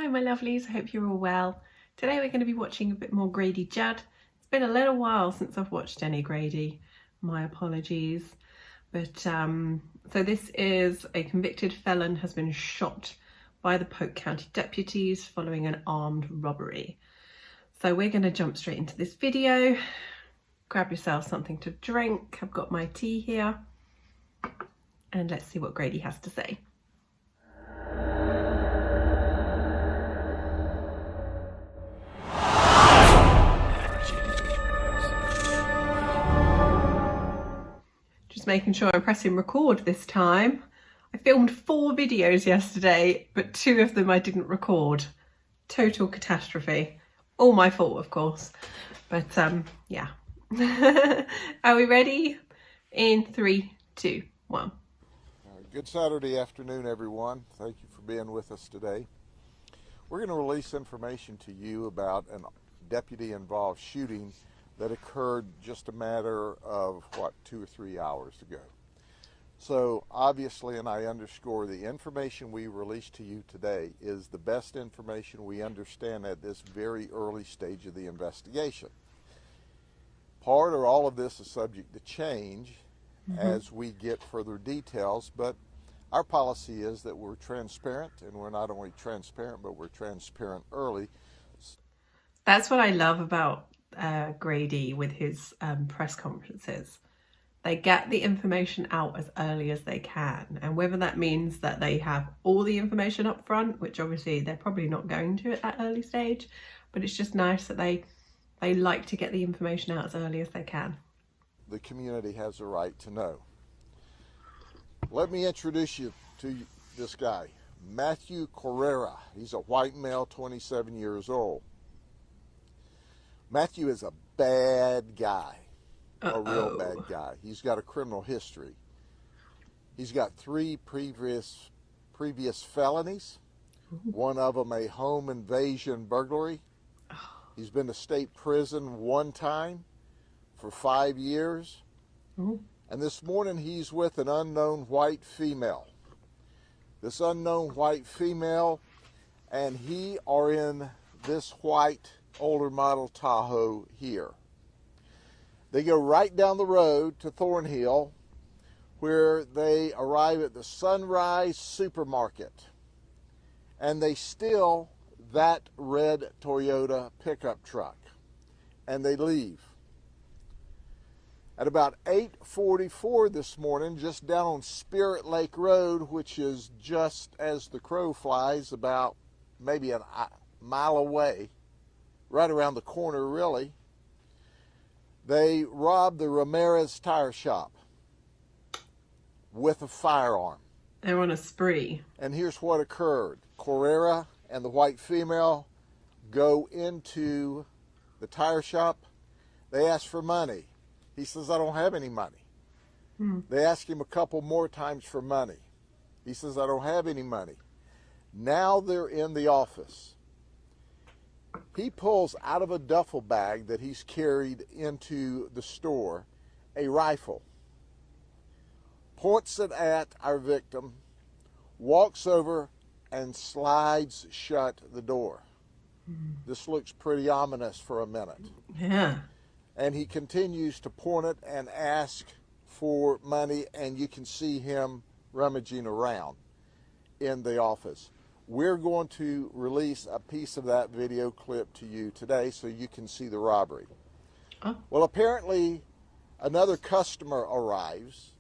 Hi my lovelies, I hope you're all well. Today we're going to be watching a bit more Grady Judd. It's been a little while since I've watched any Grady, my apologies. But so this is a convicted felon has been shot by the Polk County deputies following an armed robbery. So we're going to jump straight into this video. Grab yourself something to drink. I've got my tea here. And let's see what Grady has to say. Making sure I'm pressing record this time. I filmed 4 videos yesterday, but 2 of them I didn't record. Total catastrophe. All my fault, of course. But yeah. Are we ready? In 3, 2, 1. Good Saturday afternoon, everyone. Thank you for being with us today. We're going to release information to you about a deputy-involved shooting that occurred just a matter of, 2 or 3 hours ago. So obviously, and I underscore, the information we release to you today is the best information we understand at this very early stage of the investigation. Part or all of this is subject to change as we get further details, but our policy is that we're transparent, and we're not only transparent, but we're transparent early. That's what I love about Grady with his press conferences. They get the information out as early as they can, and whether that means that they have all the information up front, which obviously they're probably not going to at that early stage, but it's just nice that they like to get the information out as early as they can. The community has a right to know. Let me introduce you to this guy, Matthew Correra. He's a white male, 27 years old. Matthew is a bad guy, a real bad guy. He's got a criminal history. He's got 3 previous felonies, one of them a home invasion burglary. He's been to state prison 1 time for 5 years. And this morning he's with an unknown white female. This unknown white female and he are in this white older model Tahoe here. They go right down the road to Thornhill, where they arrive at the Sunrise Supermarket, and they steal that red Toyota pickup truck, and they leave. At about 8:44 this morning, just down on Spirit Lake Road, which is just as the crow flies, about maybe a mile away, right around the corner really, they robbed the Ramirez tire shop with a firearm. They were on a spree. And here's what occurred. Correra and the white female go into the tire shop. They ask for money. He says, I don't have any money. They ask him a couple more times for money. He says, I don't have any money. Now they're in the office. He pulls out of a duffel bag that he's carried into the store a rifle, points it at our victim, walks over and slides shut the door. This looks pretty ominous for a minute. Yeah. And he continues to point it and ask for money, and you can see him rummaging around in the office. We're going to release a piece of that video clip to you today so you can see the robbery. Well, apparently another customer arrives,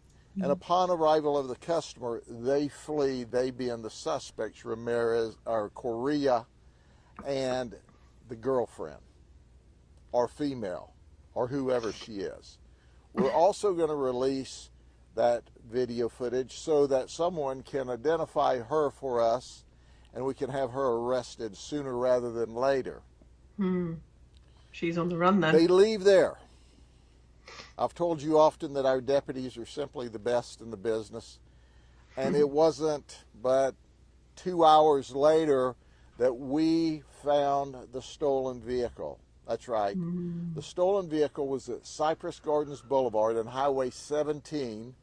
and upon arrival of the customer, they flee, they being the suspects, Ramirez or Correa, and the girlfriend or female or whoever she is. We're also going to release that video footage so that someone can identify her for us, and we can have her arrested sooner rather than later. She's on the run then. They leave there. I've told you often that our deputies are simply the best in the business. And it wasn't but 2 hours later that we found the stolen vehicle. That's right. The stolen vehicle was at Cypress Gardens Boulevard and Highway 17,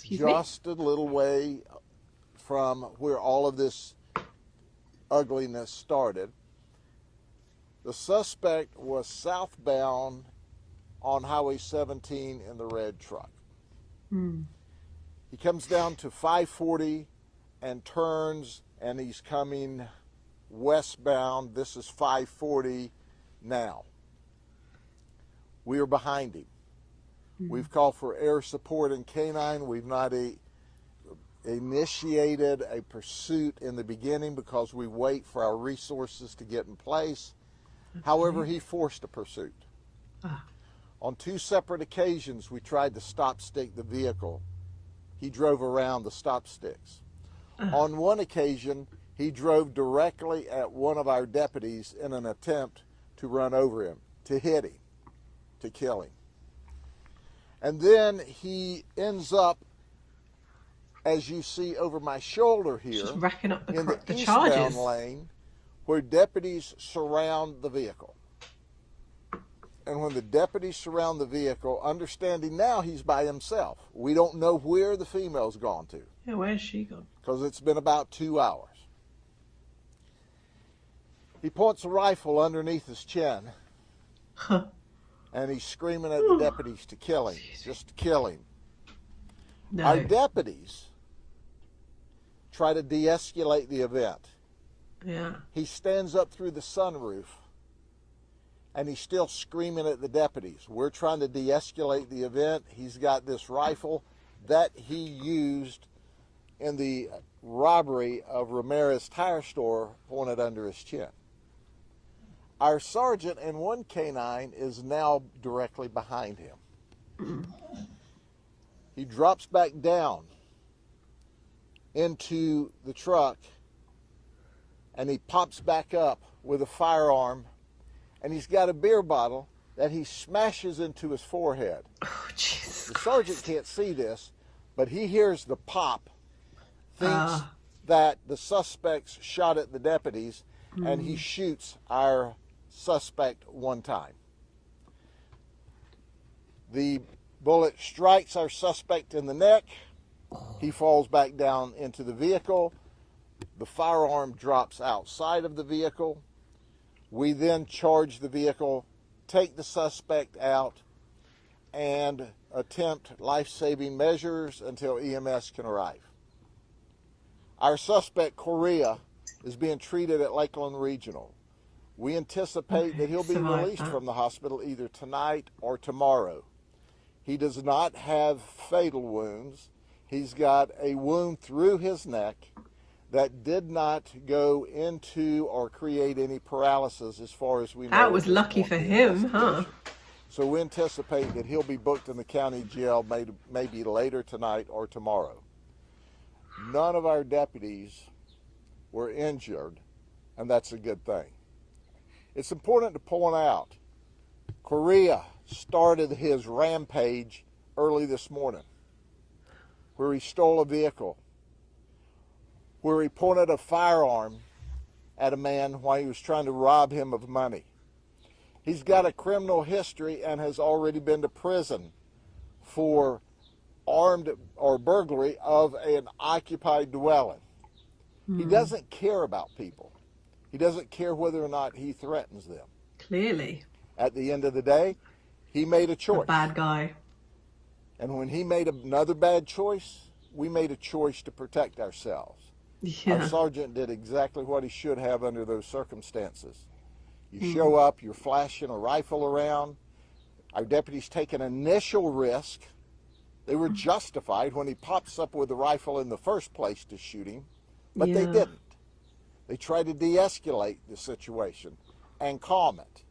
just a little way from where all of this ugliness started. The suspect was southbound on Highway 17 in the red truck. He comes down to 540 and turns, and he's coming westbound. This is 540 now. We are behind him. We've called for air support and canine. We've not initiated a pursuit in the beginning because we wait for our resources to get in place. However, he forced a pursuit. On 2 separate occasions, we tried to stop stick the vehicle. He drove around the stop sticks. On one occasion, he drove directly at one of our deputies in an attempt to run over him, to hit him, to kill him. And then he ends up, as you see over my shoulder here, just racking up in the charges. eastbound lane, where deputies surround the vehicle. And when the deputies surround the vehicle, understanding now he's by himself. We don't know where the female's gone to. Yeah, where's she gone? Because it's been about 2 hours. He points a rifle underneath his chin. And he's screaming at the deputies to kill him. Just to kill him. No. Our deputies try to de-escalate the event. Yeah. He stands up through the sunroof, and he's still screaming at the deputies. We're trying to de-escalate the event. He's got this rifle that he used in the robbery of Ramirez Tire Store pointed under his chin. Our sergeant and one canine is now directly behind him. He drops back down into the truck, and he pops back up with a firearm, and he's got a beer bottle that he smashes into his forehead. Oh, Jesus The sergeant Christ. can't see this, but he hears the pop, thinks that the suspects shot at the deputies, and he shoots our suspect one time. The bullet strikes our suspect in the neck. He falls back down into the vehicle. The firearm drops outside of the vehicle. We then charge the vehicle, take the suspect out, and attempt life-saving measures until EMS can arrive. Our suspect, Correa, is being treated at Lakeland Regional. We anticipate that he'll be released from the hospital either tonight or tomorrow. He does not have fatal wounds. He's got a wound through his neck that did not go into or create any paralysis as far as we know. That was lucky for him, huh? So we anticipate that he'll be booked in the county jail maybe later tonight or tomorrow. None of our deputies were injured, and that's a good thing. It's important to point out, Correa started his rampage early this morning, where he stole a vehicle, where he pointed a firearm at a man while he was trying to rob him of money. He's got a criminal history and has already been to prison for armed or burglary of an occupied dwelling. He doesn't care about people. He doesn't care whether or not he threatens them. Clearly. At the end of the day, he made a choice. A bad guy. And when he made another bad choice, we made a choice to protect ourselves. Yeah. Our sergeant did exactly what he should have under those circumstances. You show up, you're flashing a rifle around. Our deputies take an initial risk. They were justified when he pops up with a rifle in the first place to shoot him, but they didn't. They tried to de-escalate the situation and calm it.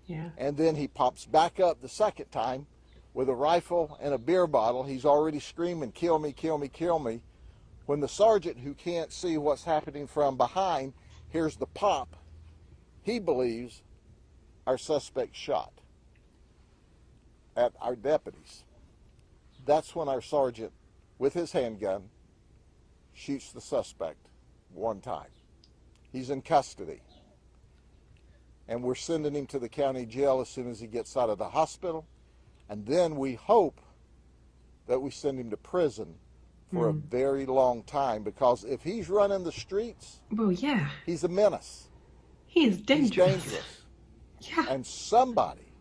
Yeah. And then he pops back up the second time with a rifle and a beer bottle. He's already screaming, "Kill me, kill me, kill me." When the sergeant, who can't see what's happening from behind, hears the pop, he believes our suspect shot at our deputies. That's when our sergeant, with his handgun, shoots the suspect one time. He's in custody. And we're sending him to the county jail as soon as he gets out of the hospital. And then we hope that we send him to prison for a very long time, because if he's running the streets, well, yeah, he's a menace. He is dangerous. He's dangerous. Yeah. And somebody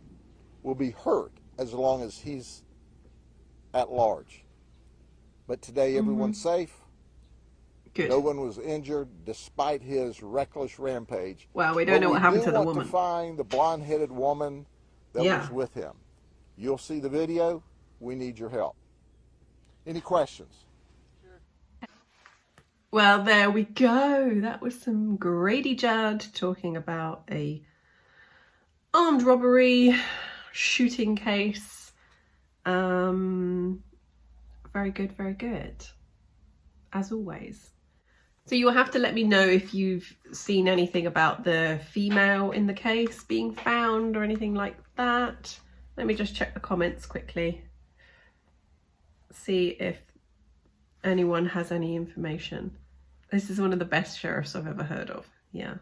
will be hurt as long as he's at large. But today everyone's safe. Good. No one was injured despite his reckless rampage. Well, we don't know what happened to the woman. We do want to find the blonde-headed woman that was with him. You'll see the video. We need your help. Any questions? Well, there we go. That was some Grady Judd talking about a armed robbery shooting case. Very good, very good. As always. So you'll have to let me know if you've seen anything about the female in the case being found or anything like that. Let me just check the comments quickly. See if anyone has any information. This is one of the best sheriffs I've ever heard of. Yeah.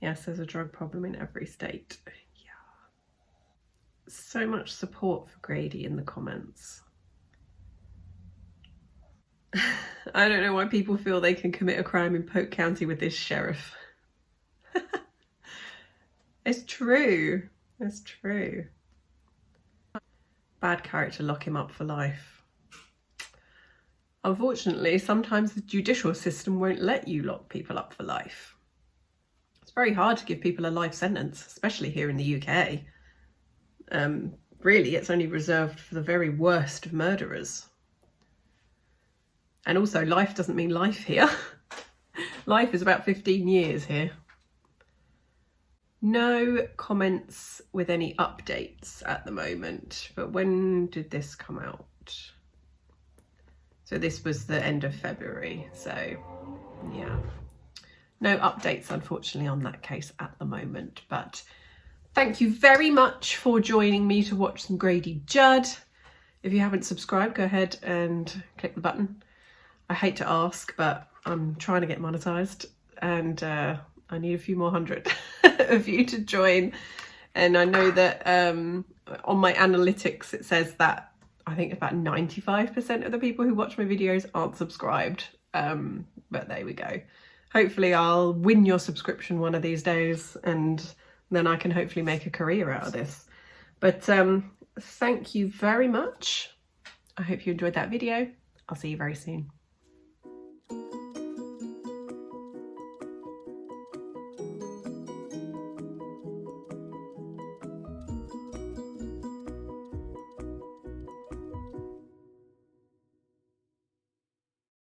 Yes, there's a drug problem in every state. Yeah. So much support for Grady in the comments. I don't know why people feel they can commit a crime in Polk County with this sheriff. It's true. It's true. Bad character, lock him up for life. Unfortunately, sometimes the judicial system won't let you lock people up for life. It's very hard to give people a life sentence, especially here in the UK. Really, it's only reserved for the very worst of murderers. And also, life doesn't mean life here. Life is about 15 years here. No comments with any updates at the moment, but when did this come out? So this was the end of February, so yeah. No updates, unfortunately, on that case at the moment, but thank you very much for joining me to watch some Grady Judd. If you haven't subscribed, go ahead and click the button. I hate to ask, but I'm trying to get monetized, and I need a few more hundred of you to join. And I know that on my analytics it says that I think about 95% of the people who watch my videos aren't subscribed, but there we go. Hopefully I'll win your subscription one of these days, and then I can hopefully make a career out of this. But thank you very much. I hope you enjoyed that video. I'll see you very soon.